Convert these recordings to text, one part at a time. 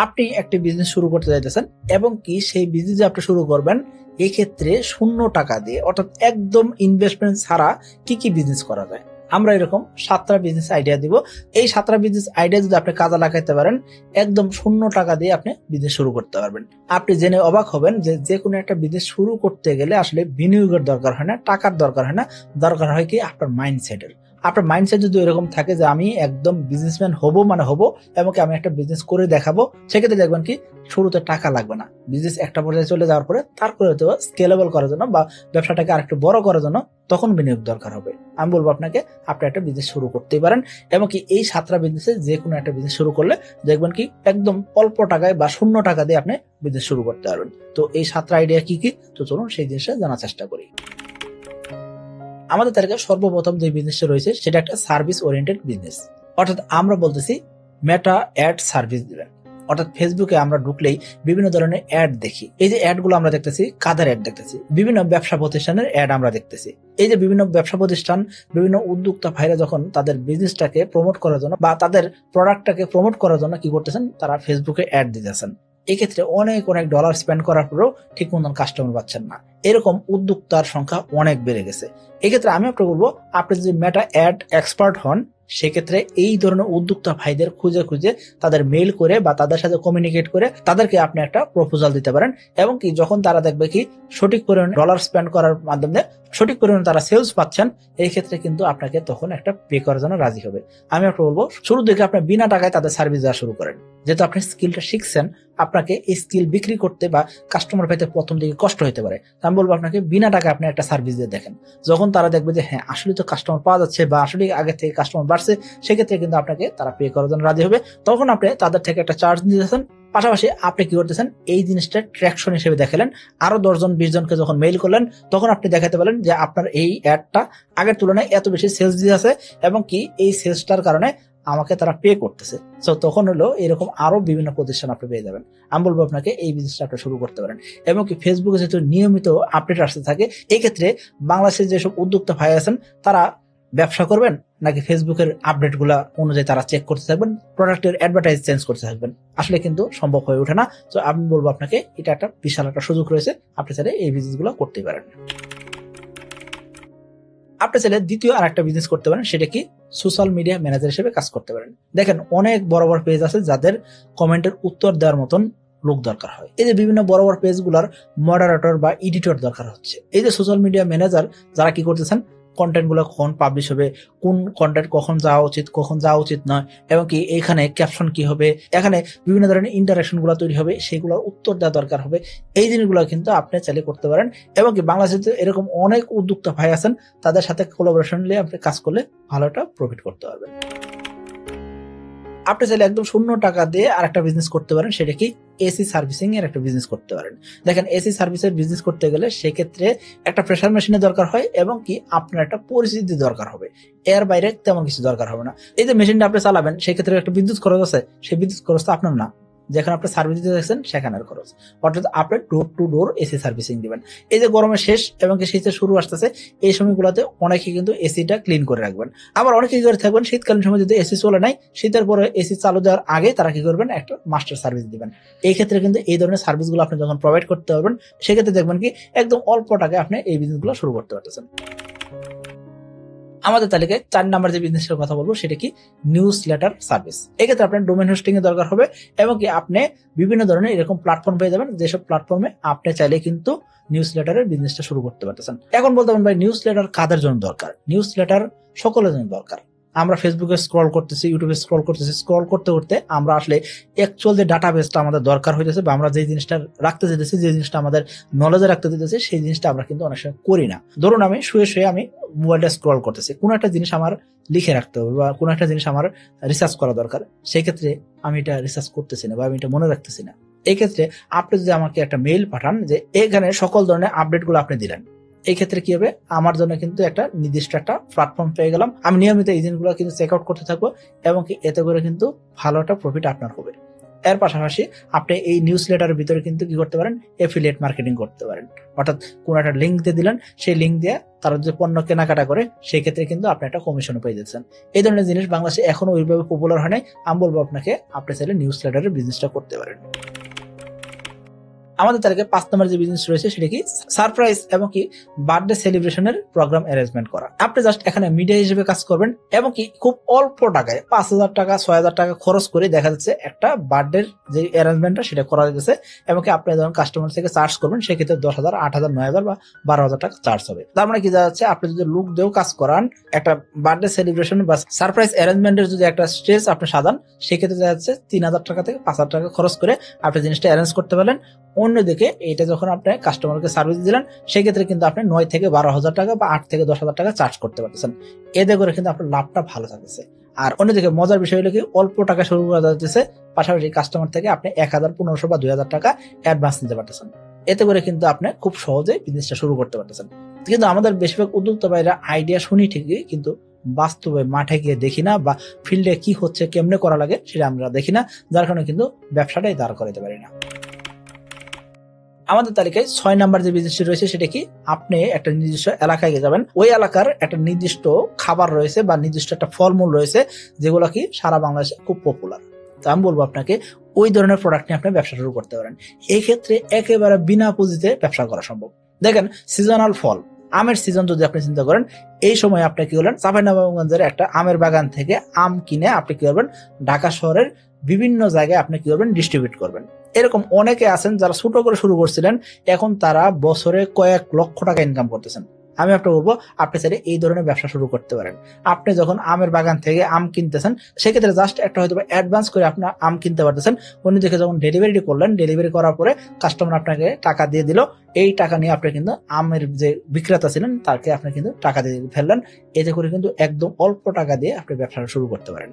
আপনি একটি বিজনেস শুরু করতে চাইতেছেন এবং কি সেই বিজনেস যে আপনি শুরু করবেন এই ক্ষেত্রে 0 টাকা দিয়ে অর্থাৎ একদম ইনভেস্টমেন্ট ছাড়া কি কি বিজনেস করা যায়। আমরা এরকম 7টা বিজনেস আইডিয়া দিব। এই 7টা বিজনেস আইডিয়া যদি আপনি কাজে লাগাইতে পারেন একদম 0 টাকা দিয়ে আপনি বিজনেস শুরু করতে পারবেন। আপনি জেনে অবাক হবেন যে কোনো একটা বিজনেস শুরু করতে গেলে আসলে বিনিয়োগের দরকার হয় না, টাকার দরকার হয় না, দরকার হয় কি আপনার মাইন্ডসেটের। আপনার মাইন্ডসেট যদি এরকম থাকে যে আমি একদম বিজনেসম্যান হব মানে হব এবং আমি একটা বিজনেস করে দেখাবো, সেক্ষেত্রে দেখবেন কি শুরুতে টাকা লাগবে না। বিজনেস একটা পর্যায়ে চলে যাওয়ার পরে তারপরে হয়তো স্কেলেবল করার জন্য বা ব্যবসাটাকে আরেকটু বড় করার জন্য তখন বিনিয়োগ দরকার হবে। আমি বলবো আপনাকে আপনি একটা বিজনেস শুরু করতেই পারেন এবং কি এই 7টা বিজনেসে যে কোনো একটা বিজনেস শুরু করলে দেখবেন কি একদম অল্প টাকায় বা 0 টাকা দিয়ে আপনি বিজনেস শুরু করতে পারবেন। তো এই 7টা আইডিয়া কি কি, তো চলুন সেই জিনিসটা জানার চেষ্টা করি। আমাদের তালিকায় সর্বপ্রথম যে বিজনেসটা রয়েছে সেটা একটা সার্ভিস ওরিয়েন্টেড বিজনেস। অর্থাৎ আমরা বলতেছি মেটা অ্যাড সার্ভিস দিবেন। অর্থাৎ ফেসবুকে আমরা ঢুকলেই বিভিন্ন ধরনের অ্যাড দেখি। এই যে অ্যাড গুলো আমরা দেখতেছি, কাদের অ্যাড দেখতেছি? বিভিন্ন ব্যবসা প্রতিষ্ঠানের অ্যাড আমরা দেখতেছি। এই যে বিভিন্ন ব্যবসা প্রতিষ্ঠান, বিভিন্ন উদ্যোক্তা ভাইরা যখন তাদের বিজনেসটাকে প্রমোট করার জন্য বা তাদের প্রোডাক্টটাকে প্রমোট করার জন্য কি করতেছেন, তারা ফেসবুকে অ্যাড দিতেছেন। এক্ষেত্রে অনেক অনেক ডলার স্পেন্ড করার পরেও ঠিক মতন কাস্টমার পাচ্ছেন না। এরকম উদ্যোক্তার সংখ্যা অনেক বেড়ে গেছে। এক্ষেত্রে আমি আপনাকে বলবো আপনি যদি মেটা অ্যাড এক্সপার্ট হন সেক্ষেত্রে এই ধরনের উদ্যোক্তা ভাইদের খুঁজে খুঁজে তাদের মেইল করে বা তাদের সাথে কমিউনিকেট করে তাদেরকে আপনি একটা প্রপোজাল দিতে পারেন এবং কি যখন তারা দেখবে কি সঠিক পরিমাণে ডলার স্পেন্ড করার মাধ্যমে সঠিক পরিমাণে তারা সেলস পাচ্ছেন, এই ক্ষেত্রে কিন্তু আপনাকে তখন একটা পে করার জন্য রাজি হবে। আমি আপনাকে বলবো শুরু থেকে আপনি বিনা টাকায় তাদের সার্ভিস দেওয়া শুরু করেন। যেহেতু আপনি স্কিলটা শিখছেন, আপনাকে এই স্কিল বিক্রি করতে বা কাস্টমার পেতে প্রথম দিকে কষ্ট হতে পারে। আমি বলবো আপনাকে বিনা টাকায় আপনি একটা সার্ভিস দিয়ে দেখেন। যখন তারা দেখবে যে হ্যাঁ আসলে তো কাস্টমার পাওয়া যাচ্ছে বা আসলে আগে থেকে কাস্টমার বাড়ছে, সেক্ষেত্রে কিন্তু আপনাকে তারা পে করার জন্য রাজি হবে। তখন আপনি তাদের থেকে একটা চার্জ দিতেছেন, পাশাপাশি আপনি কি করতেছেন এই জিনিসটা ট্র্যাকশন হিসেবে দেখালেন। আরো 10 জন 20 জনকে যখন মেইল করলেন তখন আপনি দেখাতে পারেন যে আপনার এই অ্যাডটা আগের তুলনায় এত বেশি সেলস দিয়েছে এবং কি এই সেলসটার কারণে আমাকে তারা পে করতেছে। তো তখন হলো এরকম আরো বিভিন্ন প্রতিষ্ঠান আপনি পেয়ে যাবেন। আমি বলবো আপনাকে এই বিজনেসটা আপনি শুরু করতে পারেন এবং কি ফেসবুকে যেহেতু নিয়মিত আপডেট আসতে থাকে, এই ক্ষেত্রে বাংলাদেশের যেসব উদ্যোক্তা ভাই আছেন তারা ব্যবসা করবেন নাকি ফেসবুকের আপডেট গুলা অনুযায়ী তারা চেক করতে থাকবেন, প্রোডাক্টের অ্যাডভার্টাইজ চেঞ্জ করতে থাকবেন, আসলে কিন্তু সম্ভব হয়ে ওঠে না। তো আমি বলবো আপনাকে এটা একটা বিশাল একটা সুযোগ রয়েছে, আপনি চাইলে এই বিজনেস গুলো করতে পারেন। আপনি চাইলে দ্বিতীয় আর একটা বিজনেস করতে পারেন, সেটা কি সোশ্যাল মিডিয়া ম্যানেজার হিসেবে কাজ করতে পারেন। দেখেন অনেক বড় বড় পেজ আছে যাদের কমেন্টের উত্তর দেওয়ার মতন লোক দরকার হয়। এই যে বিভিন্ন বড় বড় পেজ গুলার মডারেটর বা এডিটর দরকার হচ্ছে। এই যে সোশ্যাল মিডিয়া ম্যানেজার যারা কি করতেছেন, কন্টেন্ট গুলো কখন পাবলিশ হবে, কোন কন্টেন্ট কখন যাওয়া উচিত কখন যাওয়া উচিত নয়, এবং কি এখানে ক্যাপশন কি হবে, এখানে বিভিন্ন ধরনের ইন্টারাকশন গুলো তৈরি হবে, সেগুলোর উত্তর দেওয়া দরকার হবে। এই জিনিসগুলো কিন্তু আপনি চাইলে করতে পারেন এবং কি বাংলাদেশে এরকম অনেক উদ্যোক্তা ভাই আছেন, তাদের সাথে কোলাবোরেশন নিয়ে আপনি কাজ করলে ভালো একটা প্রফিট করতে পারবেন। আপনি চাইলে একদম 0 টাকা দিয়ে আরেকটা বিজনেস করতে পারেন, সেটা কি এসি সার্ভিসিং এর একটা বিজনেস করতে পারেন। দেখেন এসি সার্ভিসের বিজনেস করতে গেলে সেক্ষেত্রে একটা প্রেসার মেশিনের দরকার হয় এবং কি আপনার একটা পরিস্থিতি দরকার হবে, এর বাইরে তেমন কিছু দরকার হবে না। এই যে মেশিনটা আপনি চালাবেন সেক্ষেত্রে একটা বিদ্যুৎ খরচ আছে, সেই বিদ্যুৎ খরচটা আপনার না, যেখানে আপনি সার্ভিস দিতে যাচ্ছেন সেখানের খরচ। অর্থাৎ আপনি door to door AC servicing দিবেন। এই যে গরমের শেষ এবং কি শীতের শুরু আসতেছে, এই সময়গুলোতে অনেকে কিন্তু এসিটা ক্লিন করে রাখবেন। আবার অনেকে কি করে থাকবেন, শীতকালীন সময় যদি এসি চলে নাই, শীতের পরে এসি চালু দেওয়ার আগে তারা কি করবেন, একটা মাস্টার সার্ভিস দিবেন। এই ক্ষেত্রে কিন্তু এই ধরনের সার্ভিসগুলো আপনি যখন প্রোভাইড করতে পারবেন, সেক্ষেত্রে দেখবেন কি একদম অল্প টাকায় আপনি এই বিজনেসগুলো শুরু করতে পারতেছেন। আমাদের তালিকায় 4 নাম্বার যে বিজনেসের কথা বলবো সেটা কি নিউজ লেটার সার্ভিস। এক্ষেত্রে আপনার ডোমেন হোস্টিং এর দরকার হবে এবং কি আপনি বিভিন্ন ধরনের এরকম প্ল্যাটফর্ম পেয়ে যাবেন, যেসব প্ল্যাটফর্মে আপনি চাইলে কিন্তু নিউজ লেটারের বিজনেসটা শুরু করতে পারতেছেন। এখন বলতে পারেন ভাই নিউজ লেটার কাদের জন্য দরকার? নিউজ লেটার সকলের জন্য দরকার। আমরা ফেসবুকে স্ক্রল করতেছি, ইউটিউবে স্ক্রল করতেছি, স্ক্রল করতে করতে আমরা আসলে অ্যাকচুয়াল যে ডাটাবেসটা আমাদের দরকার হইতেছে বা আমরা যে জিনিসটা রাখতে যেতেছি, যে জিনিসটা আমাদের নলেজে রাখতে দিতেছি, সেই জিনিসটা আমরা কিন্তু অনেক সময় করি না। ধরুন আমি শুয়ে শুয়ে আমি মোবাইলটা স্ক্রল করতেছি, কোনো একটা জিনিস আমার লিখে রাখতে হবে বা কোনো একটা জিনিস আমার রিসার্চ করা দরকার, সেই ক্ষেত্রে আমি এটা রিসার্চ করতেছি না বা আমি এটা মনে রাখতেছি না। এই ক্ষেত্রে আপনি যদি আমাকে একটা মেইল পাঠান যে এখানে সকল ধরনের আপডেট গুলো আপনি দিলেন, এই ক্ষেত্রে কি হবে, আমার জন্য কিন্তু একটা নির্দিষ্ট একটা প্ল্যাটফর্ম পেয়ে গেলাম। আমি নিয়মিত এই জিনিসগুলো কিন্তু চেক আউট করতে থাকবো এবং কি এতে করে কিন্তু ভালো একটা প্রফিট আপনার হবে। এর পাশাপাশি আপনি এই নিউজ লেটারের ভিতরে কিন্তু কি করতে পারেন, এফিলিয়েট মার্কেটিং করতে পারেন। অর্থাৎ কোন একটা লিঙ্ক দিয়ে দিলেন, সেই লিঙ্ক দিয়ে তারা যে পণ্য কেনাকাটা করে সেই ক্ষেত্রে কিন্তু আপনি একটা কমিশন পেয়ে যাচ্ছেন। এই ধরনের জিনিস বাংলাদেশে এখনো ওইভাবে পপুলার হয় নাই। আমি বলবো আপনাকে, আপনি চাইলে নিউজ লেটারের বিজনেসটা করতে পারেন। আমাদের তালিকায় 5 নম্বর যে বিজনেস রয়েছে সেটা কি সারপ্রাইজ এবং কি বার্থডে সেলিব্রেশনের প্রোগ্রাম অ্যারেঞ্জমেন্ট করা। আপনি জাস্ট এখানে মিডিয়া হিসেবে কাজ করবেন এবং কি খুব অল্প টাকায় 5,000 টাকা 6,000 টাকা খরচ করে দেখা যাচ্ছে একটা বার্থডে যে অ্যারেঞ্জমেন্টটা সেটা করা যাচ্ছে এবং কি আপনি যখন কাস্টমার থেকে চার্জ করবেন সেক্ষেত্রে 10,000, 8,000, 9,000 বা 12,000 টাকা চার্জ হবে। তার মানে কি যাচ্ছে, আপনি যদি লুক দিয়েও কাজ করান, একটা বার্থডে সেলিব্রেশন বা সারপ্রাইজ অ্যারেঞ্জমেন্টের যদি একটা স্টেজ আপনি সাজান, সেক্ষেত্রে দেখা যাচ্ছে 3,000 টাকা থেকে 5,000 টাকা খরচ করে আপনি জিনিসটা অ্যারেঞ্জ করতে পারলেন। অন্যদিকে এটা যখন আপনি কাস্টমারকে সার্ভিস দিলেন সেক্ষেত্রে কিন্তু আপনি 9 থেকে 12,000 টাকা বা 8 থেকে 10,000 টাকা চার্জ করতে পারতেছেন। এতে করে কিন্তু আপনার লাভটা ভালো থাকতেছে। আর অন্যদিকে মজার বিষয় হলো কি অল্প টাকা শুরু করা যাচ্ছে, পাশাপাশি কাস্টমার থেকে আপনি 1,000, 1,500 বা 2,000 টাকা অ্যাডভান্স নিতে পারতেছেন। এতে করে কিন্তু আপনি খুব সহজে বিজনেসটা শুরু করতে পারতেছেন। কিন্তু আমাদের বেশিরভাগ উদ্যোক্তা ভাইরা আইডিয়া শুনি ঠিকই, কিন্তু বাস্তবে মাঠে গিয়ে দেখি না, বা ফিল্ডে কি হচ্ছে কেমনে করা লাগে সেটা আমরা দেখি না, যার কারণে কিন্তু ব্যবসাটাই দাঁড় করাতে পারি না। আমাদের তালিকায় 6 নাম্বার যে বিজনেসটি রয়েছে সেটা কি, আপনি একটা নির্দিষ্ট এলাকায় যাবেন, ওই এলাকার একটা নির্দিষ্ট খাবার রয়েছে বা নির্দিষ্ট একটা ফলমূল রয়েছে যেগুলো কি সারা বাংলাদেশে খুব পপুলার। তো আমি বলবো আপনাকে ওই ধরনের প্রোডাক্ট নিয়ে আপনি ব্যবসা শুরু করতে পারেন। এই ক্ষেত্রে একেবারে বিনা পুঁজিতে ব্যবসা করা সম্ভব। দেখেন, সিজনাল ফল আমের সিজন যদি আপনি চিন্তা করেন, এই সময় আপনি কি করলেন, চাঁপাইনবাবগঞ্জের একটা আমের বাগান থেকে আম কিনে আপনি কি করবেন, ঢাকা শহরের বিভিন্ন জায়গায় আপনি কি করবেন, ডিস্ট্রিবিউট করবেন। এরকম অনেকে আছেন যারা ছোট করে শুরু করছিলেন, এখন তারা বছরে কয়েক লক্ষ টাকা ইনকাম করতেছেন। আমি আপনাকে বলবো, আপনি চাইলে এই ধরনের ব্যবসা শুরু করতে পারেন। আপনি যখন আমের বাগান থেকে আম কিনতেছেন, সেক্ষেত্রে জাস্ট একটা হয়তো অ্যাডভান্স করে আপনার আম কিনতে পারতেছেন। অন্যদিকে যখন ডেলিভারি করলেন, ডেলিভারি করার পরে কাস্টমার আপনাকে টাকা দিয়ে দিল, এই টাকা নিয়ে আপনি কিন্তু আমের যে বিক্রেতা ছিলেন তাকে আপনি কিন্তু টাকা দিয়ে ফেললেন। এতে করে কিন্তু একদম অল্প টাকা দিয়ে আপনি ব্যবসা শুরু করতে পারেন।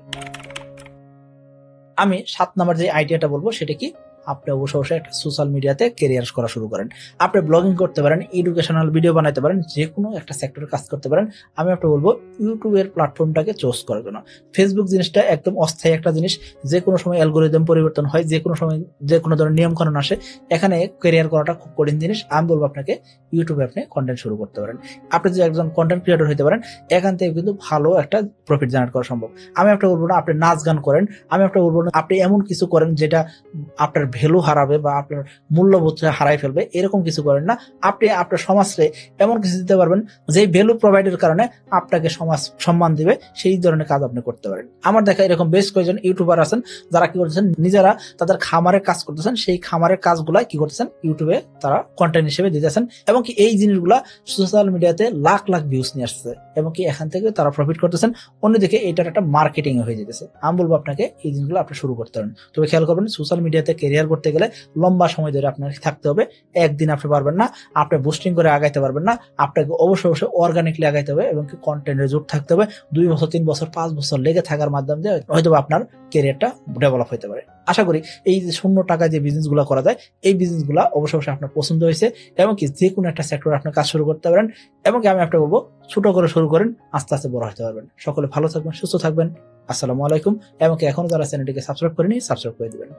আমি 7 নাম্বার যে আইডিয়াটা বলবো সেটা কি, আপনি অবশ্যই একটা সোশ্যাল মিডিয়াতে ক্যারিয়ার করা শুরু করেন। আপনি ব্লগিং করতে পারেন, এডুকেশনাল ভিডিও বানাতে পারেন, যে কোনো একটা সেক্টরে কাজ করতে পারেন। আমি আপনাকে বলবো ইউটিউবের প্ল্যাটফর্মটাকে চুজ করার জন্য। ফেসবুক জিনিসটা একদম অস্থায়ী একটা জিনিস, যে কোনো সময় অ্যালগোরিদম পরিবর্তন হয়, যে কোনো সময় যে কোনো ধরনের নিয়ম কানুন আসে, এখানে ক্যারিয়ার করাটা খুব কঠিন জিনিস। আমি বলবো আপনাকে ইউটিউবে আপনি কন্টেন্ট শুরু করতে পারেন। আপনি যদি একজন কন্টেন্ট ক্রিয়েটর হতে পারেন, এখান থেকে কিন্তু ভালো একটা প্রফিট জেনারেট করা সম্ভব। আমি আপনাকে বলবো না আপনি নাচ গান করেন, আমি আপনাকে বলবো না আপনি এমন কিছু করেন যেটা আপনার ভ্যালু হারাবে বা আপনার মূল্যবোধ হারাই ফেলবে, এরকম কিছু করেন না। আপনি আপনার সমাজে এমন কিছু দিতে পারবেন যে ভ্যালু প্রোভাইডের কারণে আপনাকে সমাজ সম্মান দিবে, সেই ধরনের কাজ আপনি করতে পারেন। আমার দেখা এরকম বেশ কয়েকজন ইউটিউবার আছেন যারা কি করতেছেন, নিজেরা তাদের খামারের কাজ করতেছেন, সেই খামারের কাজগুলা কি করতেছেন, ইউটিউবে তারা কন্টেন্ট হিসেবে দিতেছেন এবং কি এই জিনিসগুলা সোশ্যাল মিডিয়াতে লাখ লাখ ভিউজ নিয়ে আসছে এবং কি এখান থেকে তারা প্রফিট করতেছেন। অন্যদিকে এটার একটা মার্কেটিং হয়ে যেতেছে। আমি বলবো আপনাকে এই জিনিসগুলো আপনি শুরু করতে পারেন। তবে খেয়াল করবেন, সোশ্যাল মিডিয়াতে ক্যারিয়ার করতে গেলে লম্বা সময় ধরে আপনাকে থাকতে হবে। একদিন আপনি পারবেন না, আপনি বুস্টিং করে আগাইতে পারবেন না। আপনাকে অবশ্যই অর্গানিকলি আগাইতে হবে এবং কি কন্টেন্টের জোর থাকতে হবে। 2 বছর 3 বছর 5 বছর লেগে থাকার মাধ্যমে হয়তো আপনার ক্যারিয়ারটা ডেভেলপ হতে পারে। আশা করি এই যে 0 টাকায় যে বিজনেস গুলো করা যায়, এই বিজনেস গুলা অবশ্যই আপনার পছন্দ হয়েছে এবং কি যে কোনো একটা সেক্টরে আপনি কাজ শুরু করতে পারেন এবং কি আমি আপনাকে বলবো ছোট করে শুরু করেন, আস্তে আস্তে বড় হতে পারবেন। সকলে ভালো থাকবেন, সুস্থ থাকবেন। আসসালামু আলাইকুম। এবং কি এখনো যারা চ্যানেলটিকে সাবস্ক্রাইব করেনি, সাবস্ক্রাইব করে দিবেন।